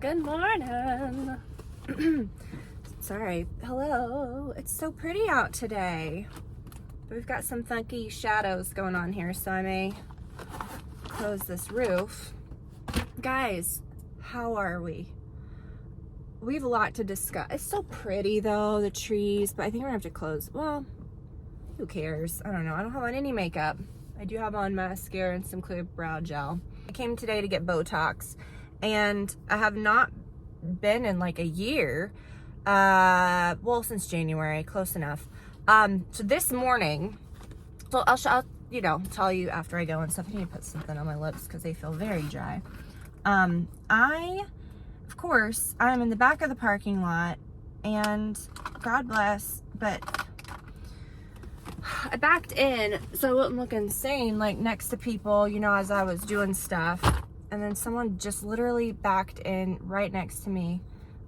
Good morning. Sorry. Hello. It's so pretty out today. We've got some funky shadows going on here, so I may close this roof. Guys, how are we? We have a lot to discuss. It's so pretty though, the trees, but I think we're gonna have to close. Well, who cares? I don't know. I don't have on any makeup. I do have on mascara and some clear brow gel. I came today to get Botox, and I have not been in like a year. Well, since January, close enough. So this morning, so I'll tell you after I go and stuff. I need to put something on my lips because they feel very dry. Of course, I'm in the back of the parking lot, and God bless, but I backed in so I wouldn't look insane, like next to people, you know, as I was doing stuff, and then someone just literally backed in right next to me.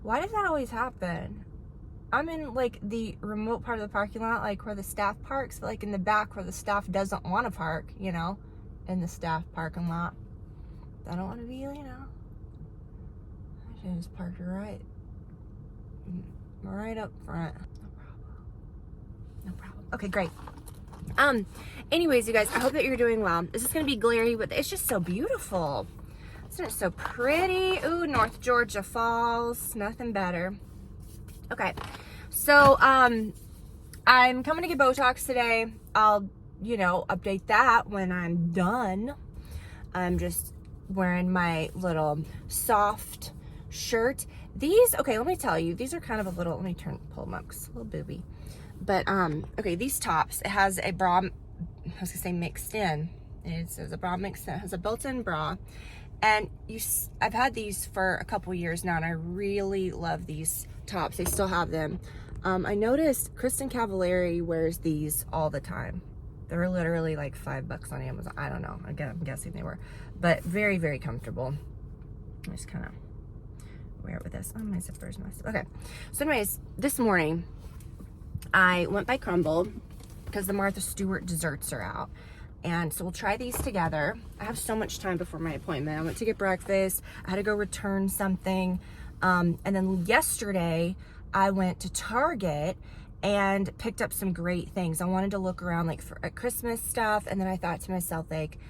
Why does that always happen? I'm in like the remote part of the parking lot, like where the staff parks, but like in the back where the staff doesn't want to park, you know, in the staff parking lot. I don't want to be, you know, I should just park right up front. No problem. Okay, great. Anyways, you guys, I hope that you're doing well. This is gonna be glary, but it's just so beautiful. Isn't it so pretty? Ooh, North Georgia Falls, nothing better. Okay, so I'm coming to get Botox today. I'll, you know, update that when I'm done. I'm just wearing my little soft shirt. These, okay, let me tell you, these are kind of a little, let me pull them up, 'cause it's a little booby. But, okay, these tops, it has a bra, I was gonna say mixed in. It says a bra mixed in, it has a built-in bra. And I've had these for a couple years now, and I really love these tops. They still have them. I noticed Kristen Cavallari wears these all the time. They're literally like $5 on Amazon. I don't know. Again, I'm guessing they were, but very, very comfortable. I just kind of wear it with this. Oh, my zipper's messed up. Okay. So anyways, this morning I went by Crumbl because the Martha Stewart desserts are out. And so we'll try these together. I have so much time before my appointment. I went to get breakfast. I had to go return something. And then yesterday I went to Target and picked up some great things. I wanted to look around like at Christmas stuff. And then I thought to myself, like,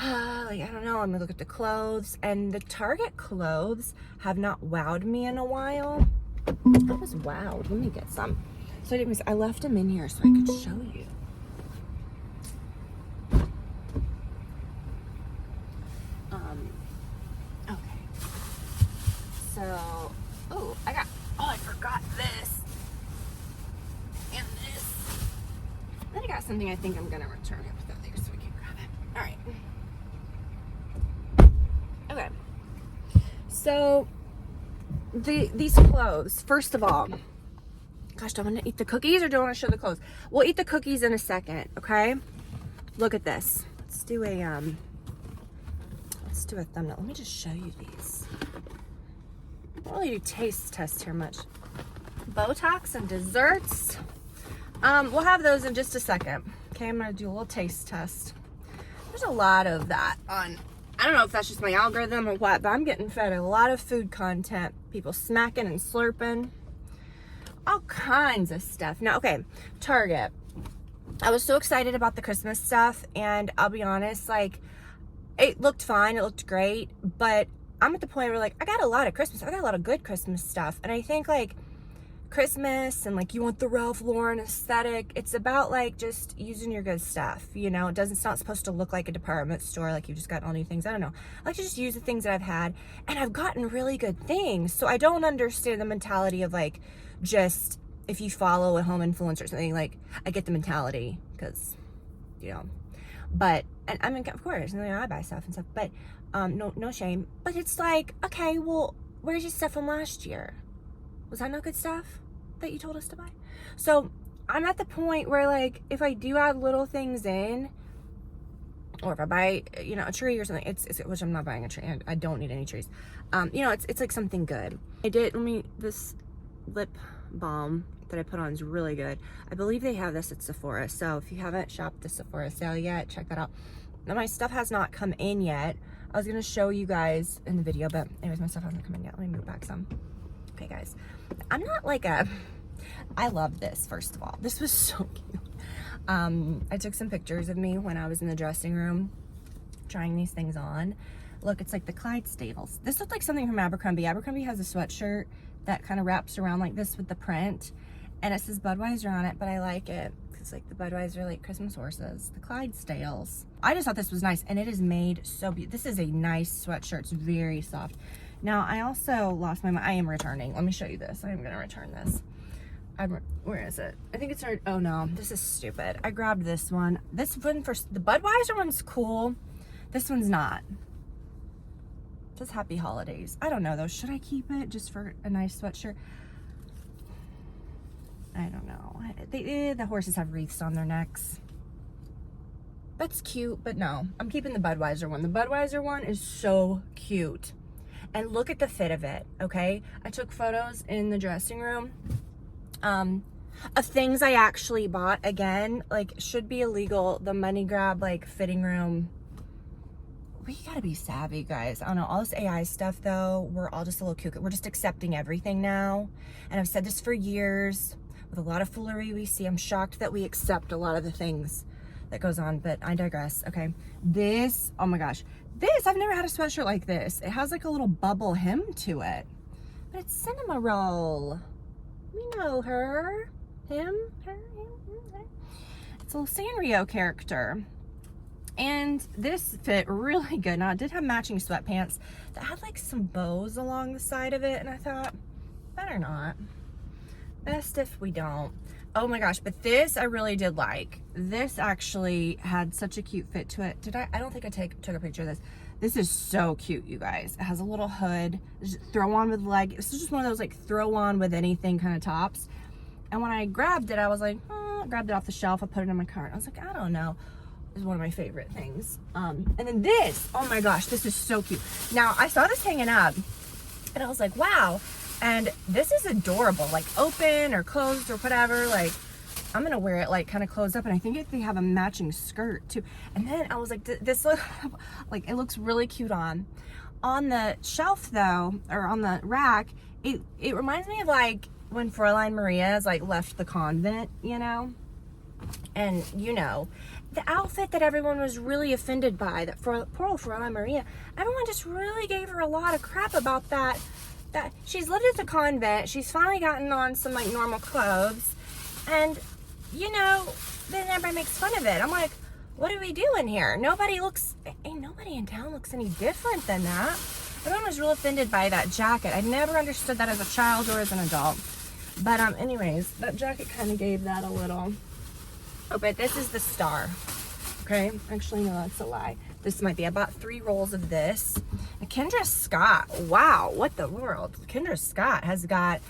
I don't know, I'm gonna look at the clothes. And the Target clothes have not wowed me in a while. I was wowed. Let me get some. So anyways, I left them in here so I could show you. Okay. So, I forgot this. And this. Then I got something I think I'm gonna return it with that there so we can grab it. All right. Okay. So, these clothes, first of all, gosh, do I want to eat the cookies or do I want to show the clothes? We'll eat the cookies in a second, okay? Look at this. Let's do a thumbnail. Let me just show you these. I don't really do taste tests here much. Botox and desserts. We'll have those in just a second. Okay, I'm gonna do a little taste test. There's a lot of that on, I don't know if that's just my algorithm or what, but I'm getting fed a lot of food content. People smacking and slurping. All kinds of stuff. Now, okay, Target. I was so excited about the Christmas stuff, and I'll be honest, like, it looked fine, it looked great, but I'm at the point where, like, I got a lot of good Christmas stuff, and I think, like, Christmas and, like, you want the Ralph Lauren aesthetic, it's about, like, just using your good stuff, you know? It's not supposed to look like a department store, like you just got all new things. I don't know. I like to just use the things that I've had, and I've gotten really good things, so I don't understand the mentality of, like, just if you follow a home influencer or something, like, I get the mentality because, you know, but, and I mean, of course, you know, I buy stuff and stuff, but no shame, but it's like, okay, well, where's your stuff from last year? Was that not good stuff that you told us to buy? So I'm at the point where, like, if I do add little things in, or if I buy, you know, a tree or something, which I'm not buying a tree, I don't need any trees, you know, it's like something good. This lip balm that I put on is really good. I believe they have this at Sephora, so if you haven't shopped the Sephora sale yet, check that out. Now, my stuff has not come in yet. I was gonna show you guys in the video, but anyways, my stuff hasn't come in yet. Let me move back some. Okay, guys, I'm not like I love this, first of all. This was so cute. I took some pictures of me when I was in the dressing room trying these things on. Look, it's like the Clydesdales. This looked like something from Abercrombie. Abercrombie has a sweatshirt that kind of wraps around like this with the print, and it says Budweiser on it, but I like it because like the Budweiser like Christmas horses, the Clydesdales. I just thought this was nice, and it is made so beautiful. This is a nice sweatshirt. It's very soft. Now, I also lost my mind. I am returning. Let me show you this. I am going to return this. Where is it? I think it's our, oh no, this is stupid. I grabbed this one. This one for, the Budweiser one's cool. This one's not. It says Happy Holidays. I don't know though. Should I keep it just for a nice sweatshirt? I don't know. The horses have wreaths on their necks. That's cute, but no. I'm keeping the Budweiser one. The Budweiser one is so cute. And look at the fit of it, okay? I took photos in the dressing room of things I actually bought. Again, like, should be illegal. The money grab, like, fitting room. We gotta be savvy, guys. I don't know. All this AI stuff, though, we're all just a little cuckoo. We're just accepting everything now. And I've said this for years. With a lot of foolery we see, I'm shocked that we accept a lot of the things that goes on, but I digress. Okay, this, oh my gosh. This, I've never had a sweatshirt like this. It has like a little bubble hem to it. But it's Cinema Roll. We know her. Him, her, him. It's a little Sanrio character. And this fit really good. Now, it did have matching sweatpants that had like some bows along the side of it. And I thought, better not. Best if we don't. Oh my gosh, but this I really did like. This actually had such a cute fit to it. I don't think I took a picture of this. This is so cute, you guys. It has a little hood. Just throw on with leg. This is just one of those like throw on with anything kind of tops. And when I grabbed it, I was like, oh, I grabbed it off the shelf. I put it in my cart. I was like, I don't know. Is one of my favorite things. And then this, oh my gosh, this is so cute. Now, I saw this hanging up and I was like, wow. And this is adorable, like open or closed or whatever. Like, I'm gonna wear it like kind of closed up, and I think they have a matching skirt too. And then I was like, this look like it looks really cute on the shelf though, or on the rack. It reminds me of like when Fräulein Maria's like left the convent, you know, and you know the outfit that everyone was really offended by, that poor Fräulein Maria. Everyone just really gave her a lot of crap about that. That she's lived at the convent, she's finally gotten on some like normal clothes, and you know, then everybody makes fun of it. I'm like, what are we doing here? Nobody in town looks any different than that. Everyone was real offended by that jacket. I never understood that as a child or as an adult. But anyways, that jacket kind of gave that a little. Oh, but this is the star. Okay, actually no, that's a lie. This might be. I bought 3 rolls of this. Kendra Scott, wow, what the world? Kendra Scott has got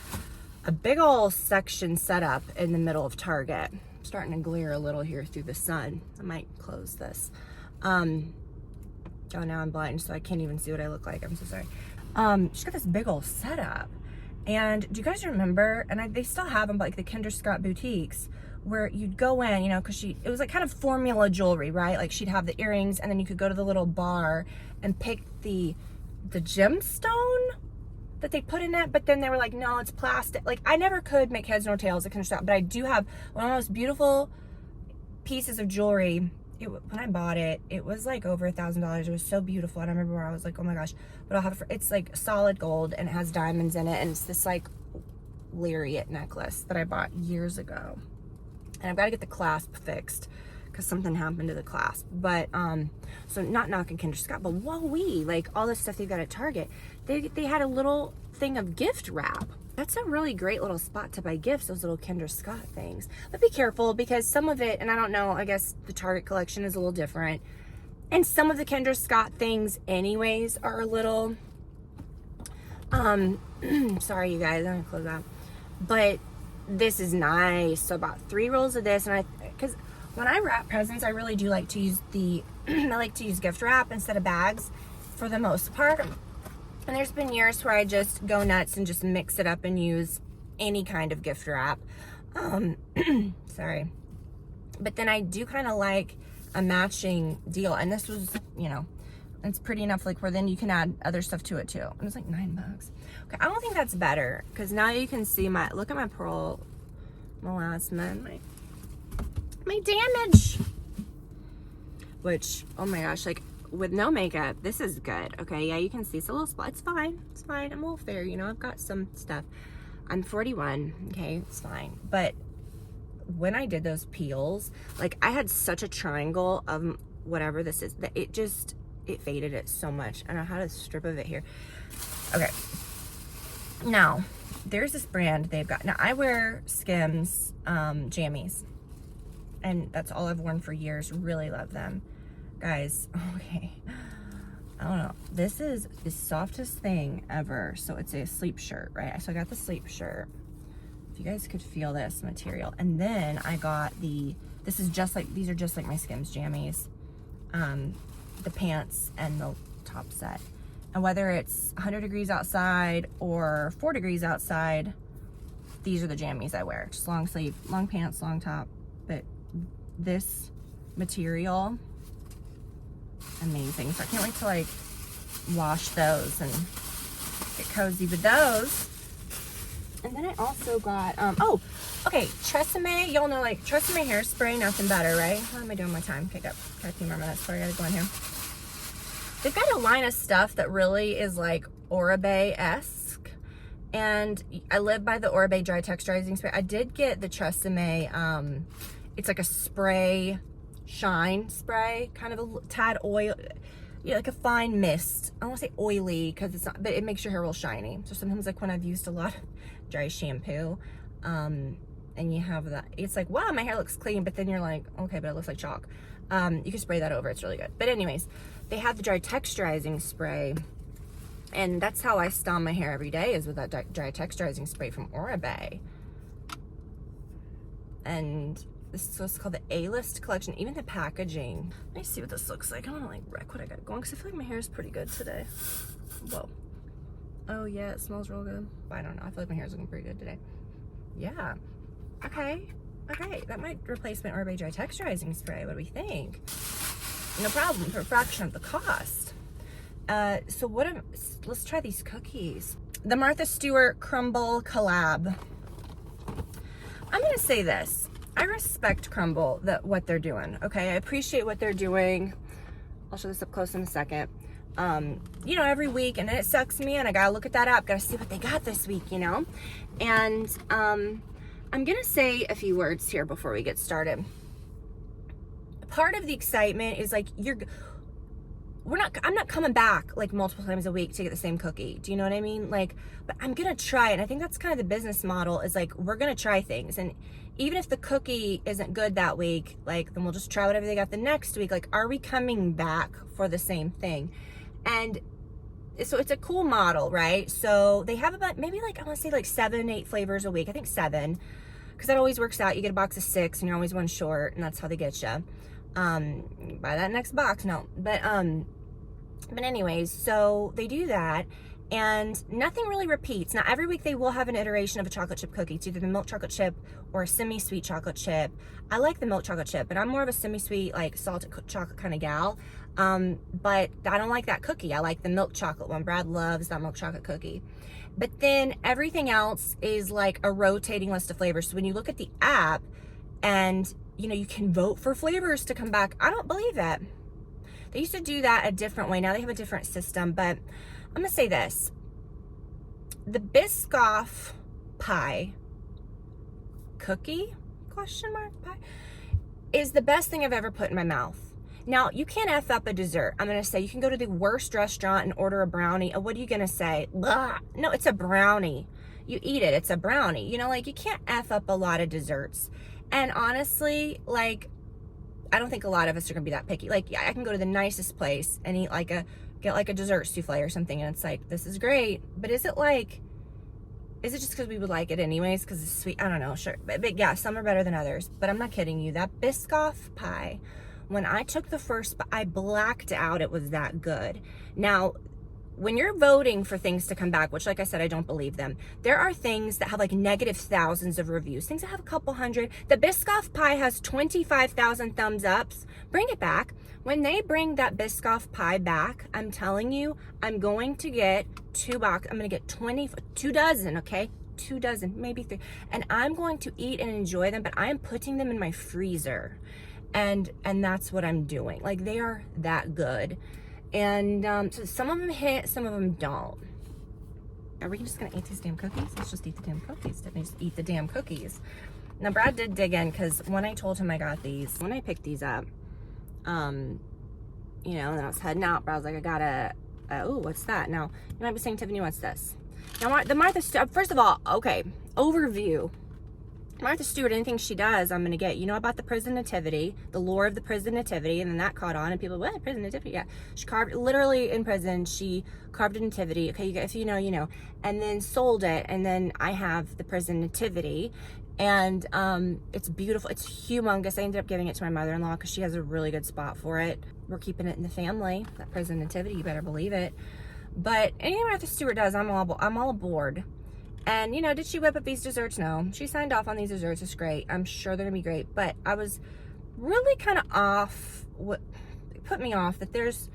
a big old section set up in the middle of Target. I'm starting to glare a little here through the sun. I might close this. Oh, now I'm blind, so I can't even see what I look like. I'm so sorry. She's got this big old setup. And do you guys remember, and they still have them, but like the Kendra Scott boutiques, where you'd go in, you know, because it was like kind of formula jewelry, right? Like she'd have the earrings, and then you could go to the little bar and pick the gemstone that they put in it, but then they were like, no, it's plastic. Like, I never could make heads nor tails of Kendra Scott, but I do have one of the most beautiful pieces of jewelry. When I bought it, it was like over $1,000. It was so beautiful, and I remember where I was like, oh my gosh. But I'll have it it's like solid gold, and it has diamonds in it, and it's this like lariat necklace that I bought years ago. And I've got to get the clasp fixed because something happened to the clasp. But so not knocking Kendra Scott, but whoa-wee, like all this stuff they've got at Target, they had a little thing of gift wrap. That's a really great little spot to buy gifts, those little Kendra Scott things. But be careful, because some of it, and I don't know, I guess the Target collection is a little different, and some of the Kendra Scott things anyways are a little sorry you guys, I'm gonna close that. But this is nice. So I bought 3 rolls of this, and because when I wrap presents, I really do like to use I like to use gift wrap instead of bags for the most part. And there's been years where I just go nuts and just mix it up and use any kind of gift wrap. Sorry. But then I do kind of like a matching deal. And this was, you know, It's pretty enough, like, where then you can add other stuff to it too. And it's like $9. Okay, I don't think that's better, because now you can see my, look at my pearl melasma, my damage. Which, oh my gosh, like, with no makeup, this is good. Okay, yeah, you can see it's a little spot. It's fine. It's fine. I'm a little fair, you know. I've got some stuff. I'm 41. Okay, it's fine. But when I did those peels, like, I had such a triangle of whatever this is that it faded it so much. I don't know how to strip of it here. Okay. Now, there's this brand they've got. Now, I wear Skims jammies, and that's all I've worn for years. Really love them. Guys, okay, I don't know. This is the softest thing ever. So it's a sleep shirt, right? So I got the sleep shirt. If you guys could feel this material. And then I got this is just like, these are just like my Skims jammies. The pants and the top set. And whether it's 100 degrees outside or 4 degrees outside, these are the jammies I wear. Just long sleeve, long pants, long top. But this material, amazing. So I can't wait to like wash those and get cozy with those. And then I also got oh, okay, Tresemme. Y'all know, like, Tresemme hairspray, nothing better, right? How am I doing my time? Okay, got a few more minutes before I gotta go in here. They've got a line of stuff that really is like Oribe-esque, and I live by the Oribe dry texturizing spray. I did get the Tresemme it's like a spray shine spray, kind of a tad oil, yeah, like a fine mist. I don't want to say oily because it's not, but it makes your hair real shiny. So sometimes, like, when I've used a lot of dry shampoo, and you have that, it's like, wow, my hair looks clean, but then you're like, okay, but it looks like chalk. You can spray that over, it's really good. But anyways, they have the dry texturizing spray, and that's how I style my hair every day, is with that dry texturizing spray from Oribe. And this is what's called the A-List collection. Even the packaging. Let me see what this looks like. I don't want to like wreck what I got going, because I feel like my hair is pretty good today. Whoa. Oh yeah, it smells real good. I don't know. I feel like my hair is looking pretty good today. Yeah. Okay. Okay. That might replace my Oribe dry texturizing spray. What do we think? No problem. For a fraction of the cost. So let's try these cookies. The Martha Stewart Crumbl collab. I'm gonna say this. I respect Crumbl, what they're doing, okay? I appreciate what they're doing. I'll show this up close in a second. You know, every week, and then it sucks me in. I gotta look at that app, gotta see what they got this week, you know? And I'm gonna say a few words here before we get started. Part of the excitement is like, I'm not coming back like multiple times a week to get the same cookie. Do you know what I mean? Like, but I'm gonna try it. And I think that's kind of the business model, is like, we're gonna try things. And even if the cookie isn't good that week, like, then we'll just try whatever they got the next week. Like, are we coming back for the same thing? And so it's a cool model, right? So they have about maybe like, I want to say like 7, 8 flavors a week. I think 7, because that always works out. You get a box of 6 and you're always one short, and that's how they get you. Buy that next box. No, but anyways, so they do that, and nothing really repeats. Now, every week they will have an iteration of a chocolate chip cookie. It's either the milk chocolate chip or a semi-sweet chocolate chip. I like the milk chocolate chip, but I'm more of a semi-sweet, like, salted chocolate kind of gal. But I don't like that cookie. I like the milk chocolate one. Brad loves that milk chocolate cookie. But then everything else is like a rotating list of flavors. So when you look at the app, and you know, you can vote for flavors to come back. I don't believe that. They used to do that a different way. Now they have a different system. But I'm gonna say this: the Biscoff pie cookie question mark pie is the best thing I've ever put in my mouth. Now, you can't F up a dessert. I'm gonna say you can go to the worst restaurant and order a brownie. What are you gonna say? Blah. No, it's a brownie. You eat it, it's a brownie. You know, like, you can't F up a lot of desserts. And honestly, like, I don't think a lot of us are gonna be that picky. Like, yeah, I can go to the nicest place and eat like get like a dessert souffle or something, and it's like, this is great. But is it just because we would like it anyways, because it's sweet? I don't know, sure. But yeah, some are better than others. But I'm not kidding you. That Biscoff pie, when I took the first bite, I blacked out. It was that good. Now, when you're voting for things to come back, which like I said, I don't believe them, there are things that have like negative thousands of reviews, things that have a couple hundred. The Biscoff pie has 25,000 thumbs ups. Bring it back. When they bring that Biscoff pie back, I'm telling you, I'm going to get 2 boxes. I'm going to get 2 dozen, okay? 2 dozen, maybe 3. And I'm going to eat and enjoy them, but I'm putting them in my freezer. And that's what I'm doing. Like, they are that good. And so some of them hit, some of them don't. Are we just gonna eat these damn cookies? Let's just eat the damn cookies. Didn't we just eat the damn cookies? Now Brad did dig in, because when I told him I got these, when I picked these up, you know, and then I was heading out, Brad was like, I got a, oh, what's that? Now, you might be saying, Tiffany, what's this? Now, the Martha Stewart, first of all, okay, overview. Martha Stewart, anything she does, I'm going to get. You know about the prison nativity, the lore of the prison nativity, and then that caught on, and people, what, prison nativity? Yeah. She carved, literally in prison, she carved a nativity. Okay, if you know, you know. And then sold it, and then I have the prison nativity, and it's beautiful. It's humongous. I ended up giving it to my mother-in-law because she has a really good spot for it. We're keeping it in the family, that prison nativity, you better believe it. But anything Martha Stewart does, I'm all aboard. And, you know, did she whip up these desserts? No. She signed off on these desserts. It's great. I'm sure they're going to be great. But I was really kind of off. What put me off that there's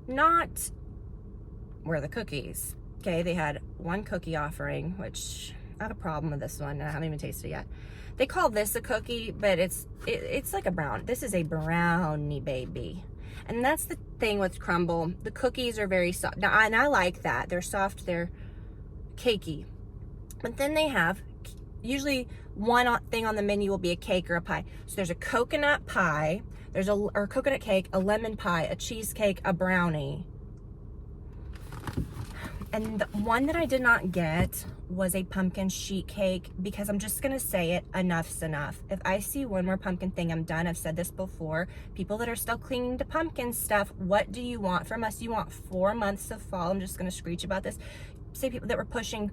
not... Where are the cookies? Okay, they had 1 cookie offering, which I had a problem with this one. I haven't even tasted it yet. They call this a cookie, but it's like a brown. This is a brownie, baby. And that's the thing with Crumbl. The cookies are very soft. Now, and I like that. They're soft. They're cakey. But then they have, usually one thing on the menu will be a cake or a pie. So there's a coconut pie, or coconut cake, a lemon pie, a cheesecake, a brownie. And the one that I did not get was a pumpkin sheet cake, because I'm just gonna say it, enough's enough. If I see one more pumpkin thing, I'm done. I've said this before. People that are still clinging to pumpkin stuff, what do you want from us? You want 4 months of fall? I'm just gonna screech about this. Say people that were pushing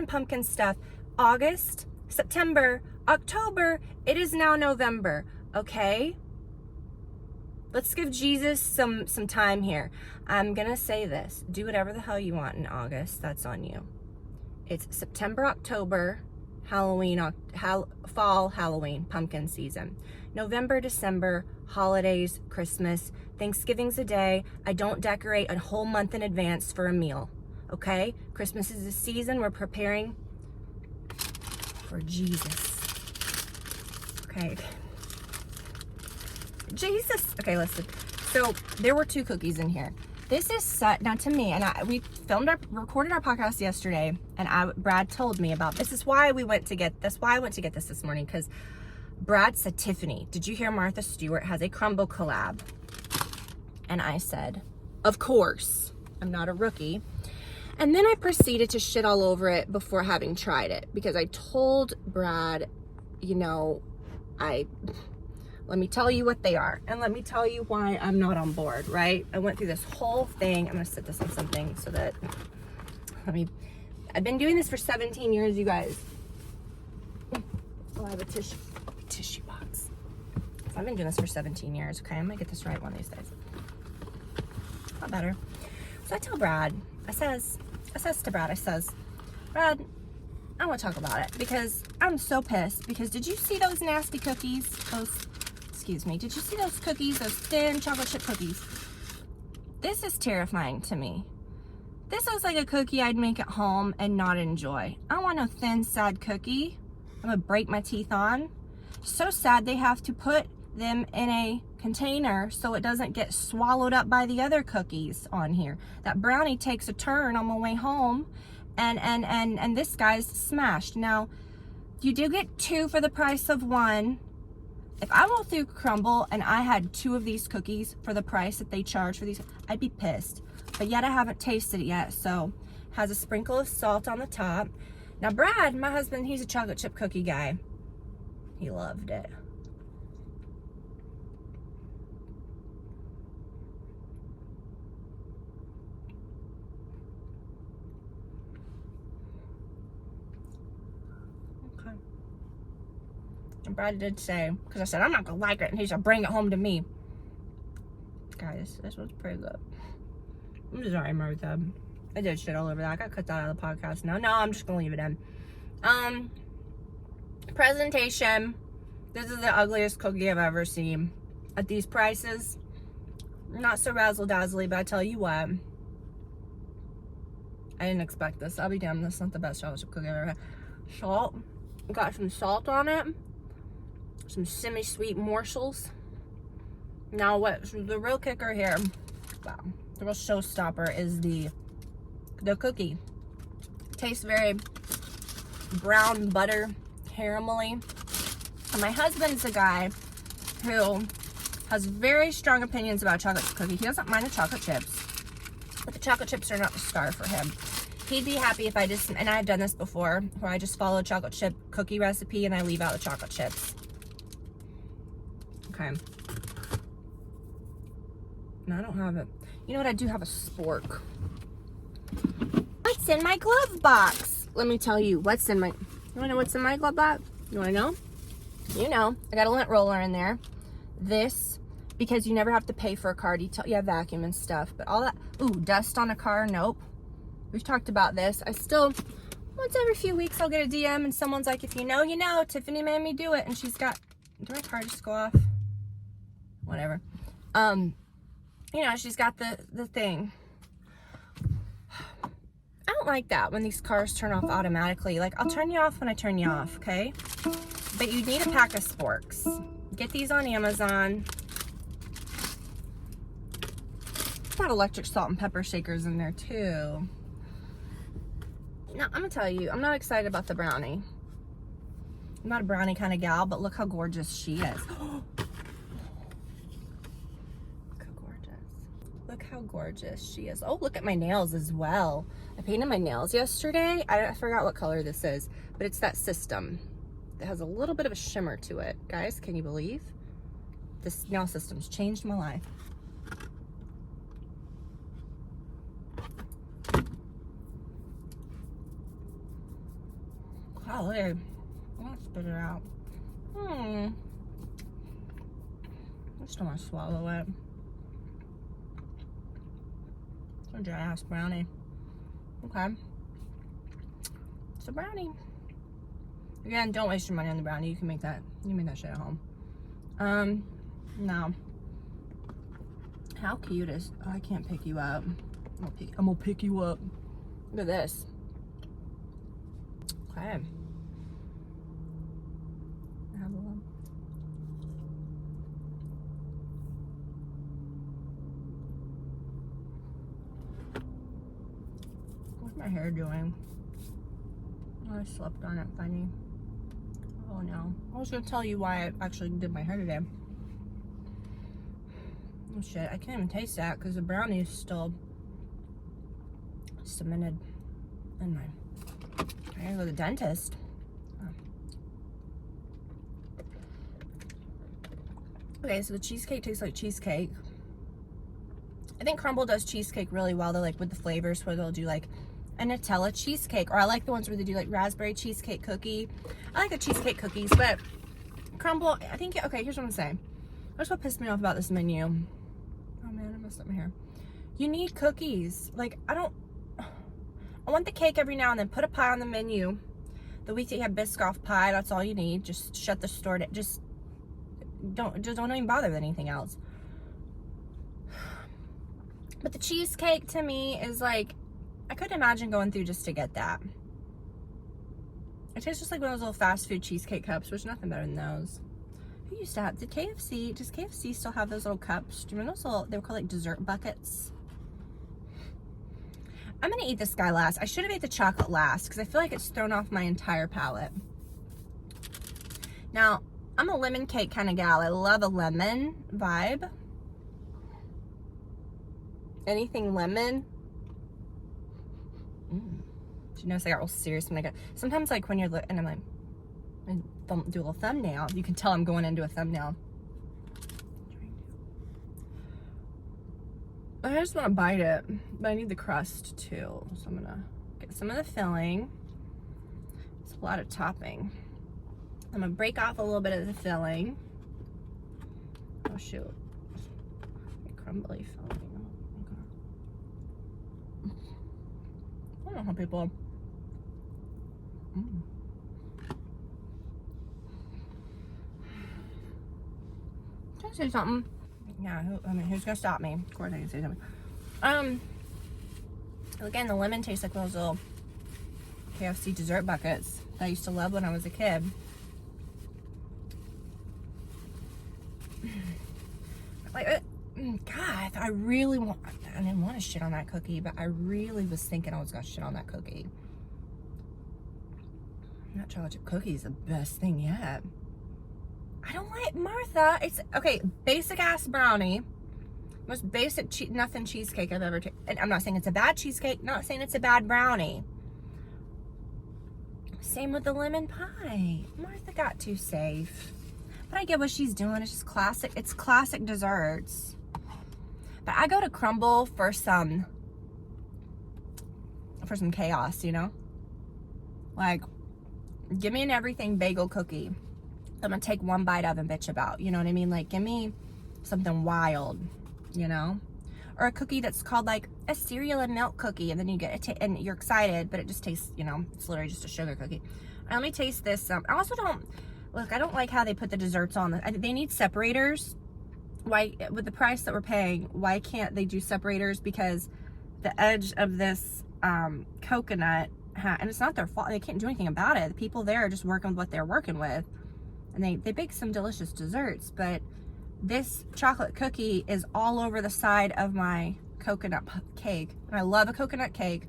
pumpkin stuff. August, September, October, it is now November, okay? Let's give Jesus some time here. I'm gonna say this, do whatever the hell you want in August, that's on you. It's September, October, Halloween, fall, Halloween, pumpkin season. November, December, holidays, Christmas, Thanksgiving's a day. I don't decorate a whole month in advance for a meal. Okay, Christmas is the season we're preparing for Jesus. Okay, Jesus. Okay, listen. So there were 2 cookies in here. This is now to me, and we recorded our podcast yesterday, and Brad told me about this. Is why we went to get this. Why I went to get this morning, because Brad said, Tiffany, did you hear Martha Stewart has a Crumbl collab? And I said, of course. I'm not a rookie. And then I proceeded to shit all over it before having tried it, because I told Brad, you know, let me tell you what they are, and let me tell you why I'm not on board, right? I went through this whole thing. I'm gonna sit this on something so that, I've been doing this for 17 years, you guys. Oh, I have a tissue box. So I've been doing this for 17 years, okay? I'm gonna get this right one of these days. A lot better. So I tell Brad, I says to Brad, Brad, I want to talk about it, because I'm so pissed, because did you see those nasty cookies? Did you see those cookies, those thin chocolate chip cookies? This is terrifying to me. This looks like a cookie I'd make at home and not enjoy. I want no thin, sad cookie I'm gonna break my teeth on. So sad they have to put them in a container so it doesn't get swallowed up by the other cookies on here. That brownie takes a turn on my way home, and this guy's smashed. Now, you do get 2 for the price of 1. If I went through Crumbl and I had 2 of these cookies for the price that they charge for these, I'd be pissed. But yet I haven't tasted it yet, so has a sprinkle of salt on the top. Now Brad, my husband, he's a chocolate chip cookie guy. He loved it. And Brad did say, because I said, I'm not going to like it, and he said, bring it home to me. Guys, this one's pretty good. I'm sorry, Martha. I did shit all over that. I got cut that out of the podcast. No, I'm just gonna leave it in. Presentation. This is the ugliest cookie I've ever seen. At these prices, not so razzle-dazzly, but I tell you what, I didn't expect this. I'll be damned, this is not the best chocolate chip cookie I've ever had. Salt. Got some salt on it. Some semi-sweet morsels. Now what's the real kicker here, wow, the real showstopper is the cookie. Tastes very brown butter caramelly. And my husband's a guy who has very strong opinions about chocolate chip cookie. He doesn't mind the chocolate chips, but the chocolate chips are not the star for him. He'd be happy if I just, and I've done this before, where I just follow a chocolate chip cookie recipe and I leave out the chocolate chips. Okay. No, I don't have it. You know what? I do have a spork. What's in my glove box? Let me tell you what's in my, you wanna know what's in my glove box? You wanna know? You know, I got a lint roller in there. This, because you never have to pay for a car detail. Yeah, vacuum and stuff, but all that, ooh, dust on a car, nope. We've talked about this. I still, once every few weeks, I'll get a DM and someone's like, if you know, you know, Tiffany made me do it. And she's got, did my car just go off? Whatever. You know, she's got the thing. I don't like that when these cars turn off automatically. Like, I'll turn you off when I turn you off, okay? But you need a pack of sporks. Get these on Amazon. Got electric salt and pepper shakers in there too. Now, I'm gonna tell you, I'm not excited about the brownie. I'm not a brownie kind of gal, but look how gorgeous she is. Look how gorgeous she is. Oh, look at my nails as well. I painted my nails yesterday. I forgot what color this is, but it's that system. It has a little bit of a shimmer to it. Guys, can you believe? This nail system's changed my life. Golly, I'm gonna spit it out. I just don't want to swallow it. It's a dry ass brownie. Okay. It's a brownie. Again, don't waste your money on the brownie. You can make that. You can make that shit at home. Now, how cute is? Oh, I can't pick you up. I'm gonna pick you up. Look at this. Okay. Have a look. What's my hair doing? Oh, I slept on it, funny. Oh no. I was gonna tell you why I actually did my hair today. Oh shit, I can't even taste that because the brownie is still cemented in my, I gotta go to the dentist. Oh. Okay, so the cheesecake tastes like cheesecake. I think Crumbl does cheesecake really well. They're like with the flavors where they'll do like a Nutella cheesecake, or I like the ones where they do like raspberry cheesecake cookie. I like the cheesecake cookies, but Crumbl, I think, okay, here's what I'm saying. That's what pissed me off about this menu. Oh man, I messed up my hair. You need cookies. Like, I want the cake every now and then. Put a pie on the menu. The week that you have Biscoff pie, that's all you need. Just shut the store down. Just don't even bother with anything else. But the cheesecake to me is like, I couldn't imagine going through just to get that. It tastes just like one of those little fast food cheesecake cups. There's nothing better than those. Who used to have, does KFC still have those little cups? Do you remember those little, they were called like dessert buckets? I'm gonna eat this guy last. I should have ate the chocolate last because I feel like it's thrown off my entire palate. Now, I'm a lemon cake kind of gal. I love a lemon vibe. Anything lemon. Do you notice I got real serious when I got, sometimes like when you're, and I'm like, I don't do a little thumbnail. You can tell I'm going into a thumbnail. I just want to bite it, but I need the crust too. So I'm gonna get some of the filling. It's a lot of topping. I'm gonna break off a little bit of the filling. Oh shoot. Crumbly filling. don't know how people. Can I say something? Yeah, who's gonna stop me? Of course I can say something. Again, the lemon tastes like those little KFC dessert buckets that I used to love when I was a kid. Like, God, I didn't want to shit on that cookie, but I really was thinking I was gonna shit on that cookie. That chocolate chip cookie is the best thing yet. I don't like Martha. It's okay. Basic ass brownie, most basic nothing cheesecake I've ever tasted. And I'm not saying it's a bad cheesecake. Not saying it's a bad brownie. Same with the lemon pie. Martha got too safe. But I get what she's doing. It's just classic. It's classic desserts. But I go to Crumbl for some chaos, you know? Like, give me an everything bagel cookie I'm gonna take one bite of and bitch about. You know what I mean? Like, give me something wild, you know? Or a cookie that's called like a cereal and milk cookie, and then you get it and you're excited, but it just tastes, you know, it's literally just a sugar cookie. And let me taste this. I also don't like how they put the desserts on. They need separators. Why, with the price that we're paying, why can't they do separators? Because the edge of this coconut, and it's not their fault. They can't do anything about it. The people there are just working with what they're working with. And they bake some delicious desserts, but this chocolate cookie is all over the side of my coconut cake. And I love a coconut cake.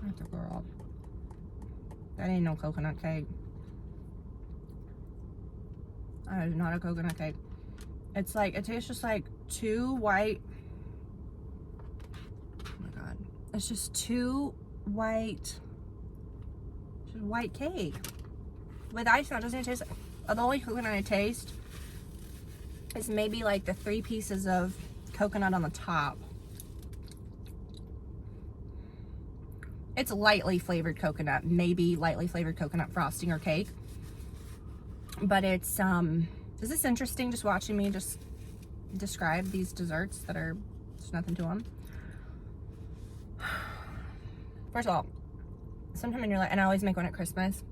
Martha girl. That ain't no coconut cake. That is not a coconut cake. It's like, it tastes just like too white. Oh my God. It's just too white. Just white cake. With ice on it, doesn't taste like, the only coconut I taste is maybe like the 3 pieces of coconut on the top. It's lightly flavored coconut, maybe lightly flavored coconut frosting or cake. But it's, is this interesting, just watching me just describe these desserts that are just nothing to them? First of all, sometime in your life, and I always make one at Christmas.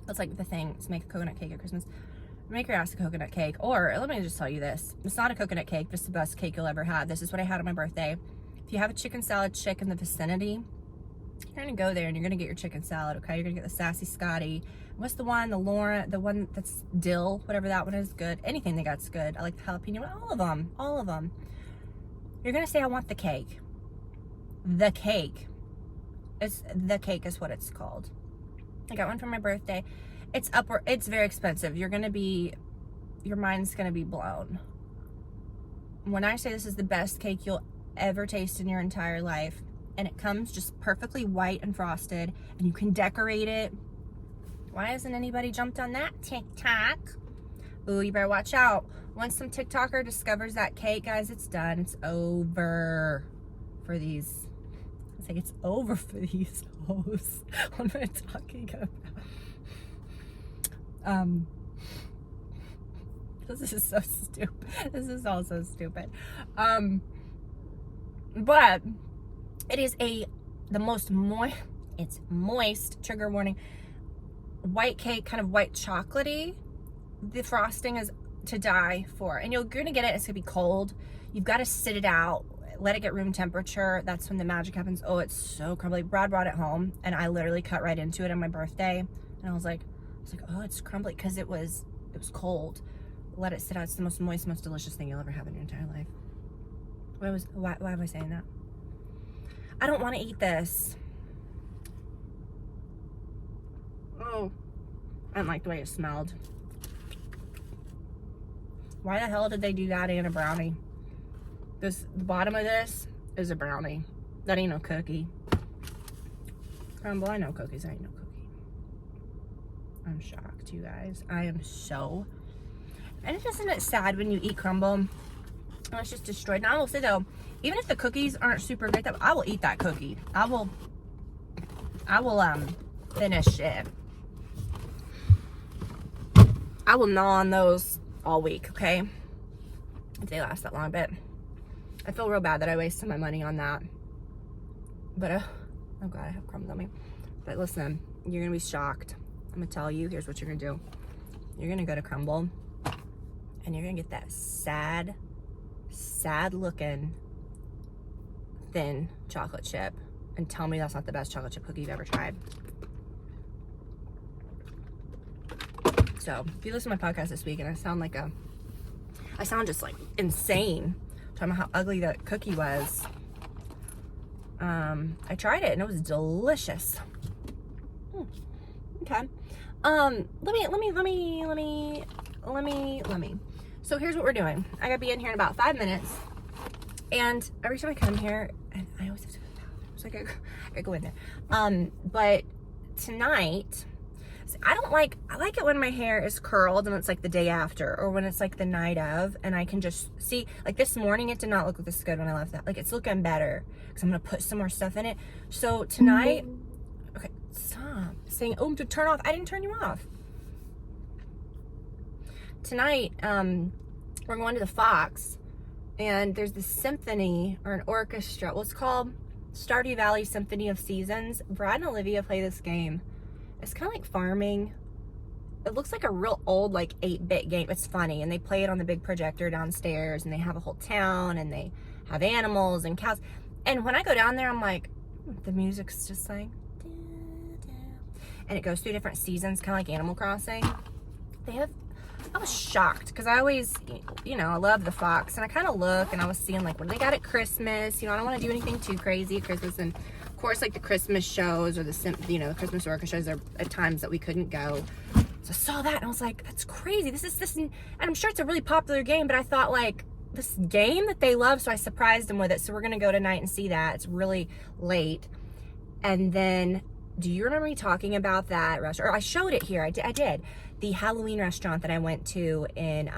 That's like the thing, is make a coconut cake at Christmas. Make your ass a coconut cake. Or, let me just tell you this. It's not a coconut cake, it's the best cake you'll ever have. This is what I had on my birthday. If you have a chicken salad chick in the vicinity, you're gonna go there and you're gonna get your chicken salad, okay? You're gonna get the Sassy Scotty. What's the one? The Lauren, the one that's dill, whatever that one is, good. Anything they got's good. I like the jalapeno, all of them. You're gonna say, I want the cake. The cake. The cake is what it's called. I got one for my birthday. It's very expensive. Your mind's gonna be blown. When I say this is the best cake you'll ever taste in your entire life, and it comes just perfectly white and frosted, and you can decorate it. Why hasn't anybody jumped on that TikTok? Ooh, you better watch out. Once some TikToker discovers that cake, guys, it's done. It's over for these. I say it's over for these hoes. What am I talking about? This is so stupid. This is all so stupid. But it is the most moist. It's moist. Trigger warning. White cake, kind of white chocolatey. The frosting is to die for, and you're gonna get it. It's gonna be cold. You've got to sit it out, let it get room temperature. That's when the magic happens. Oh, it's so crumbly. Brad brought it home, and I literally cut right into it on my birthday, and I was like, oh, it's crumbly because it was cold. Let it sit out. It's the most moist, most delicious thing you'll ever have in your entire life. Why am I saying that? I don't want to eat this. Oh, I didn't like the way it smelled. Why the hell did they do that in a brownie? The bottom of this is a brownie. That ain't no cookie. Crumbl, I know cookies. I ain't no cookie. I'm shocked, you guys. I am so. And isn't it sad when you eat Crumbl and it's just destroyed? Now I will say though, even if the cookies aren't super great, I will eat that cookie. I will finish it. I will gnaw on those all week, okay? If they last that long, but I feel real bad that I wasted my money on that. But, oh God, I have crumbs on me. But listen, you're gonna be shocked. I'm gonna tell you, here's what you're gonna do. You're gonna go to Crumbl and you're gonna get that sad looking thin chocolate chip and tell me that's not the best chocolate chip cookie you've ever tried. So if you listen to my podcast this week and I sound just like insane talking about how ugly that cookie was, I tried it and it was delicious. Okay. Let me. So here's what we're doing. I gotta be in here in about 5 minutes. And every time I come here, and I always have to go to the bathroom, so I gotta go in there. But tonight, I like it when my hair is curled and it's like the day after, or when it's like the night of, and I can just see, like this morning, it did not look this good when I left that. Like it's looking better, because I'm gonna put some more stuff in it. So tonight, okay, stop saying, oh, to turn off. I didn't turn you off. Tonight, we're going to the Fox, and there's this symphony or an orchestra. Well, it's called Stardew Valley Symphony of Seasons. Brad and Olivia play this game. It's kind of like farming. It looks like a real old, like 8-bit game. It's funny, and they play it on the big projector downstairs, and they have a whole town, and they have animals and cows. And when I go down there, I'm like, the music's just like, and it goes through different seasons, kind of like Animal Crossing. I was shocked, because I always, you know, I love the Fox, and I kind of look, and I was seeing, like, what do they got at Christmas? You know, I don't want to do anything too crazy at Christmas, and of course, like, the Christmas shows, or the Christmas orchestras are at times that we couldn't go. So I saw that, and I was like, that's crazy. This, and I'm sure it's a really popular game, but I thought, like, this game that they love, so I surprised them with it. So we're going to go tonight and see that. It's really late. And then, do you remember me talking about that restaurant? Or I showed it here. I did. The Halloween restaurant that I went to in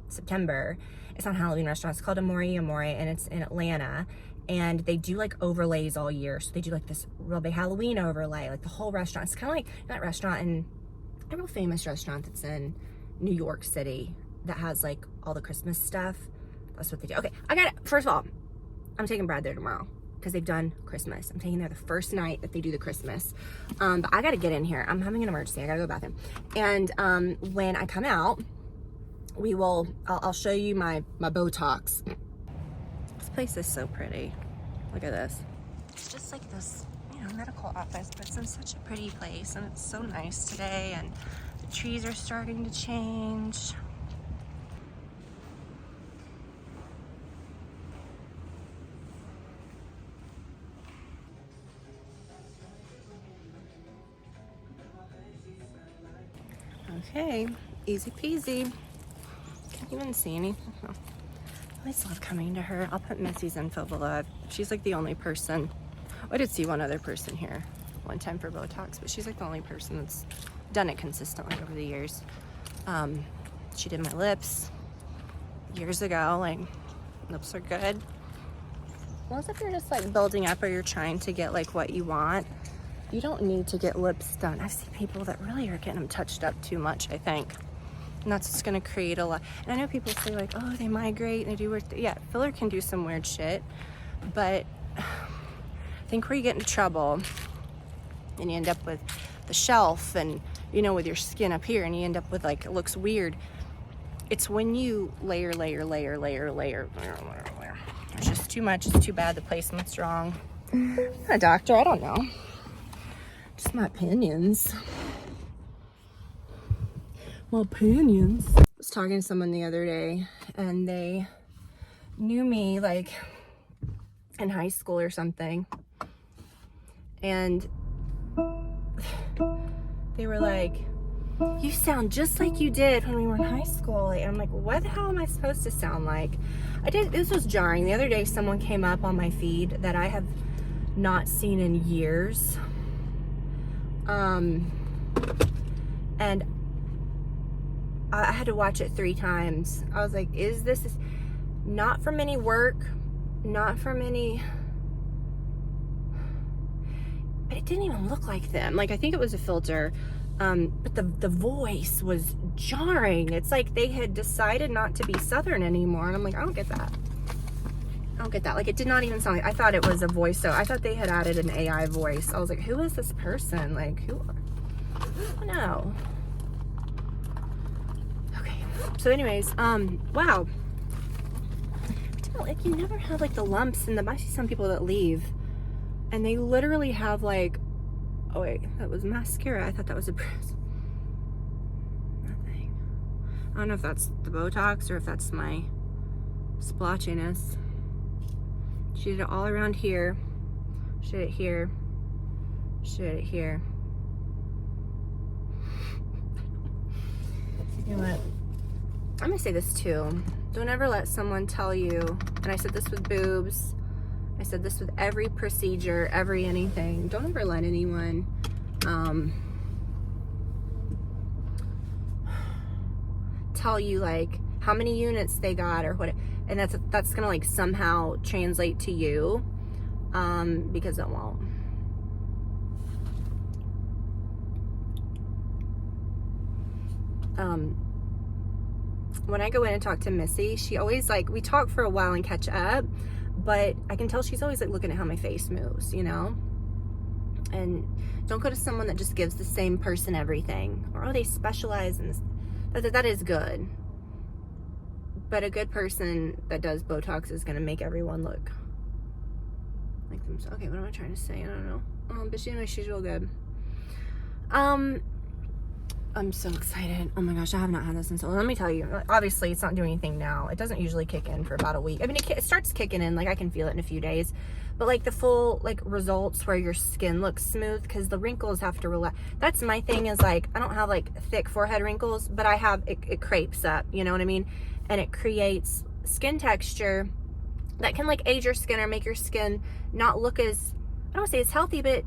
September. It's not a Halloween restaurant. It's called Amore, and it's in Atlanta. And they do like overlays all year. So they do like this real big Halloween overlay, like the whole restaurant. It's kind of like that restaurant, and a real famous restaurant that's in New York City that has like all the Christmas stuff. That's what they do. Okay, first of all, I'm taking Brad there tomorrow, because they've done Christmas. I'm taking there the first night that they do the Christmas. But I gotta get in here. I'm having an emergency. I gotta go to the bathroom. And when I come out, I'll show you my Botox. This place is so pretty. Look at this. It's just like this, medical office, but it's in such a pretty place, and it's so nice today, and the trees are starting to change. Okay, easy peasy. Can't even see any. Oh. I always love coming to her. I'll put Missy's info below. She's like the only person. I did see one other person here one time for Botox, but she's like the only person that's done it consistently over the years. She did my lips years ago. Like, lips are good. Unless if you're just like building up, or you're trying to get like what you want, you don't need to get lips done. I've seen people that really are getting them touched up too much, I think. And that's just gonna create a lot. And I know people say like, oh, they migrate and they do weird yeah, filler can do some weird shit. But I think where you get into trouble and you end up with the shelf and, with your skin up here, and you end up with like, it looks weird. It's when you layer. It's just too much, it's too bad, the placement's wrong. I'm not a doctor, I don't know. Just my opinions. I was talking to someone the other day, and they knew me like in high school or something, and they were like, you sound just like you did when we were in high school. And I'm like, what the hell am I supposed to sound like? This was jarring. The other day someone came up on my feed that I have not seen in years, and I had to watch it 3 times. I was like, is this not from any work, not from any, but it didn't even look like them. Like, I think it was a filter. But the voice was jarring. It's like they had decided not to be Southern anymore. And I'm like, I don't get that. I don't get that. Like, it did not even sound like, I thought it was a voice. So I thought they had added an AI voice. I was like, who is this person? Like, who? I don't know. Okay. So anyways, wow. Like, you never have like the lumps and I see some people that leave and they literally have like, oh wait, that was mascara. I thought that was a bruise. Nothing. I don't know if that's the Botox or if that's my splotchiness. She did it all around here. She did it here. She did it here. You know what? I'm gonna say this too. Don't ever let someone tell you, and I said this with boobs, I said this with every procedure, every anything. Don't ever let anyone tell you like how many units they got or what, and that's gonna like somehow translate to you, because it won't. When I go in and talk to Missy, she always like, we talk for a while and catch up, but I can tell she's always like looking at how my face moves, you know? And don't go to someone that just gives the same person everything, or oh, they specialize in this. That is good, but a good person that does Botox is going to make everyone look like themselves. Okay, what am I trying to say? I don't know. But she's real good. I'm so excited. Oh my gosh, I have not had this in so long. Let me tell you, obviously it's not doing anything now. It doesn't usually kick in for about a week. I mean, it starts kicking in, like I can feel it in a few days, but like the full like results where your skin looks smooth, because the wrinkles have to relax. That's my thing, is like, I don't have like thick forehead wrinkles, but I have, it crepes up, you know what I mean? And it creates skin texture that can like age your skin or make your skin not look as, I don't want to say it's healthy, but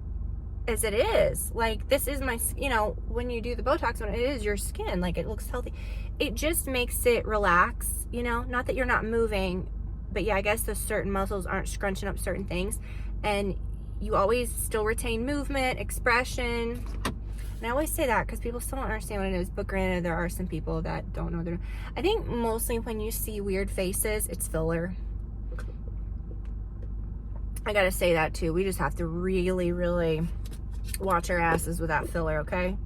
as it is. Like, this is my, you know, when you do the Botox, when it is your skin, like it looks healthy, it just makes it relax, you know, not that you're not moving, but yeah, I guess the certain muscles aren't scrunching up certain things, and you always still retain movement, expression. And I always say that because people still don't understand what it is, but granted, there are some people that don't know what they're doing. I think mostly when you see weird faces, it's filler. I gotta say that too. We just have to really, really watch our asses with that filler, okay?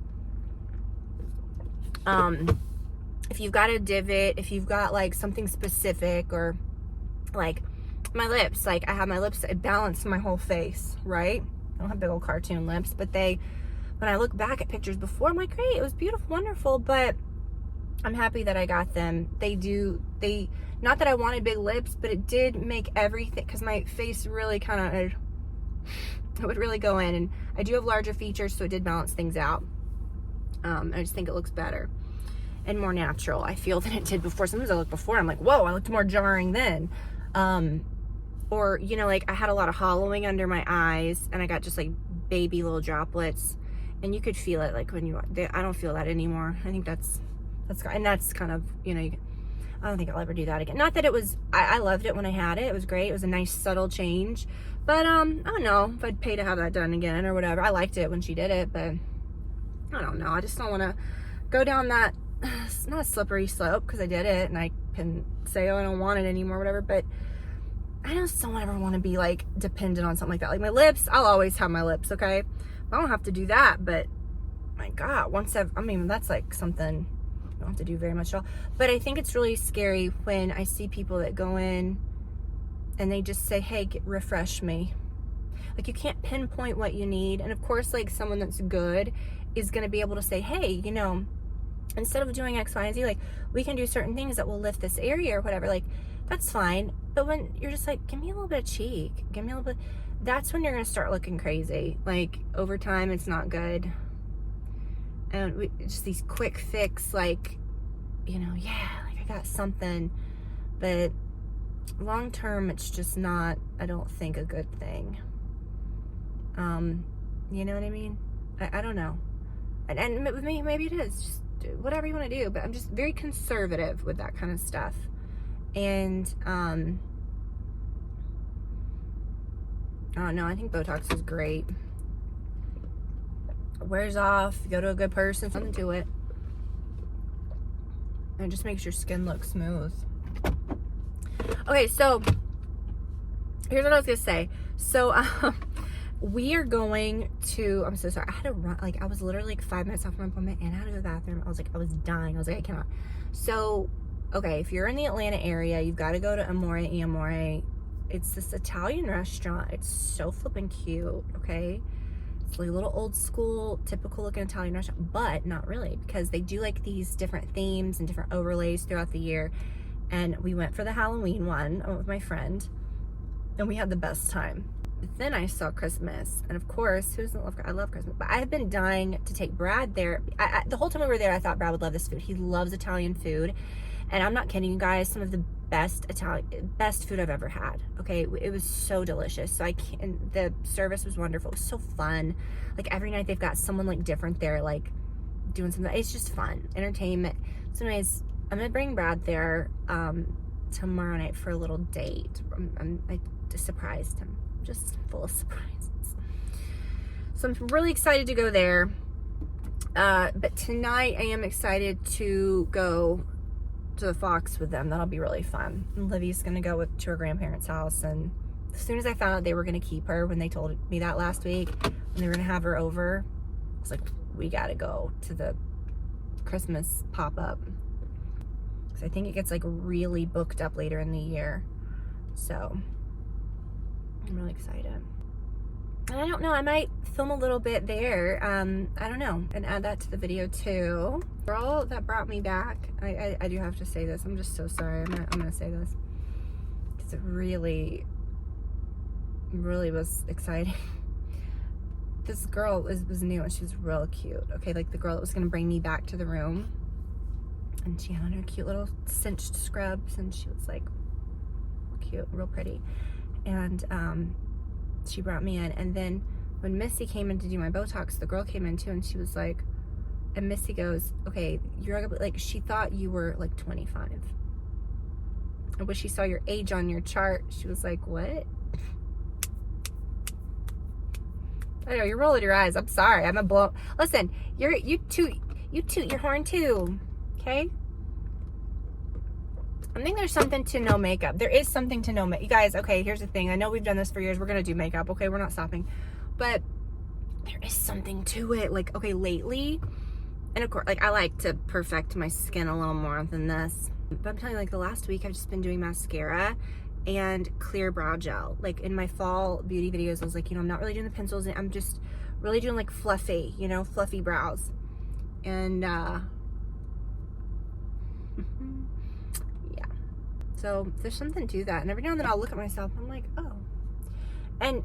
If you've got a divot, if you've got like something specific, or like my lips, like I have my lips, it balanced my whole face, right? I don't have big old cartoon lips, but when I look back at pictures before, I'm like, great, it was beautiful, wonderful, but I'm happy that I got them. Not that I wanted big lips, but it did make everything, because my face really kind of, it would really go in, and I do have larger features, so it did balance things out. I just think it looks better and more natural, I feel, than it did before. Sometimes I look before, I'm like, whoa, I looked more jarring then. Or, you know, like I had a lot of hollowing under my eyes, and I got just like baby little droplets, and you could feel it like when I don't feel that anymore. I think that's kind of, you know, I don't think I'll ever do that again. Not that it was, I loved it when I had it. It was great. It was a nice subtle change. But I don't know if I'd pay to have that done again or whatever. I liked it when she did it, but I don't know. I just don't want to go down that, it's not a slippery slope, because I did it and I can say, oh, I don't want it anymore, whatever. But I just don't ever want to be like dependent on something like that. Like my lips, I'll always have my lips, okay? I don't have to do that, but my God, I mean, that's like something I don't have to do very much at all. But I think it's really scary when I see people that go in and they just say, hey, refresh me. Like, you can't pinpoint what you need. And of course, like, someone that's good is going to be able to say, hey, you know, instead of doing X, Y, and Z, like, we can do certain things that will lift this area or whatever. Like, that's fine. But when you're just like, give me a little bit of cheek, give me a little bit, that's when you're going to start looking crazy. Like, over time, it's not good. And just these quick fix, like, you know, yeah, like I got something, but long term, it's just not, I don't think, a good thing. You know what I mean? I don't know. And with me, maybe it is, just do whatever you want to do, but I'm just very conservative with that kind of stuff. And, I don't know, I think Botox is great. wears off. You go to a good person, something to it. And it just makes your skin look smooth. Okay, so here's what I was gonna say. So we are going to, I'm so sorry, I had to run, like I was literally like 5 minutes off my appointment and I had to go to the bathroom. I was dying. I was like, I cannot. So, okay, if you're in the Atlanta area, you've got to go to Amore e Amore. It's this Italian restaurant. It's so flippin' cute, okay? It's like a little old school, typical looking Italian restaurant, but not really, because they do like these different themes and different overlays throughout the year. And we went for the Halloween one. I went with my friend and we had the best time. But then I saw Christmas, and of course, who doesn't love, I love Christmas, but I have been dying to take Brad there. The whole time we were there, I thought Brad would love this food. He loves Italian food, and I'm not kidding you guys, some of the best food I've ever had. Okay, it was so delicious. So and the service was wonderful. It was so fun. Like every night they've got someone like different there, like doing something. It's just fun, entertainment. So anyways, I'm gonna bring Brad there tomorrow night for a little date. I just surprised him. Just full of surprises. So I'm really excited to go there. But tonight I am excited to go to the Fox with them. That'll be really fun. And Livy's gonna go to her grandparents' house, and as soon as I found out they were gonna keep her, when they told me that last week, when they were gonna have her over, I was like, we gotta go to the Christmas pop-up. Because I think it gets like really booked up later in the year. So I'm really excited. And I don't know, I might film a little bit there. I don't know, and add that to the video too. Girl that brought me back, I do have to say this. I'm just so sorry. I'm gonna say this because it really was exciting. This girl was new and she was real cute. Okay, like the girl that was gonna bring me back to the room, and she had on her cute little cinched scrubs, and she was like cute, real pretty. And she brought me in, and then when Missy came in to do my Botox, the girl came in too, and she was like, and Missy goes, okay, you're like, she thought you were like 25. And when she saw your age on your chart, she was like, what? I know, you're rolling your eyes. I'm sorry. I'm a blow. Listen, you toot your horn too, okay? I think there's something to no makeup. There is something to no makeup. You guys, okay, here's the thing. I know we've done this for years. We're going to do makeup, okay? We're not stopping. But there is something to it. Like, okay, lately, and of course, like, I like to perfect my skin a little more than this. But I'm telling you, like, the last week, I've just been doing mascara and clear brow gel. Like, in my fall beauty videos, I was like, you know, I'm not really doing the pencils. I'm just really doing, like, fluffy, you know, fluffy brows. And, so there's something to that. And every now and then I'll look at myself, I'm like, oh. And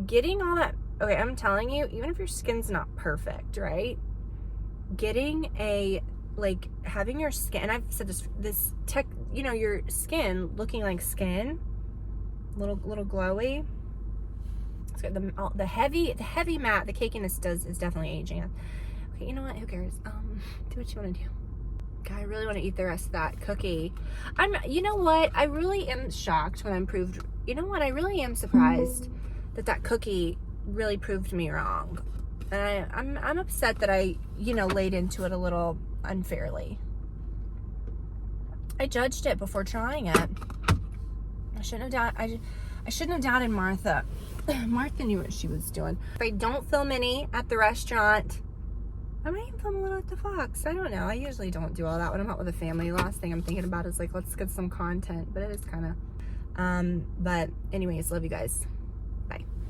getting all that, okay, I'm telling you, even if your skin's not perfect, right? Getting like having your skin, and I've said this tech, you know, your skin looking like skin, little glowy. It's got the heavy matte, the cakiness is definitely aging. Okay, you know what? Who cares? Do what you want to do. God, I really want to eat the rest of that cookie. You know what? I really am shocked when I'm proved, you know what? I really am surprised that cookie really proved me wrong. And I'm upset that I, you know, laid into it a little unfairly. I judged it before trying it. I shouldn't have doubted Martha. Martha knew what she was doing. If I don't film any at the restaurant, I might even film a little at the Fox. I don't know. I usually don't do all that when I'm out with the family. The last thing I'm thinking about is like, let's get some content, but it is kind of, but anyways, love you guys.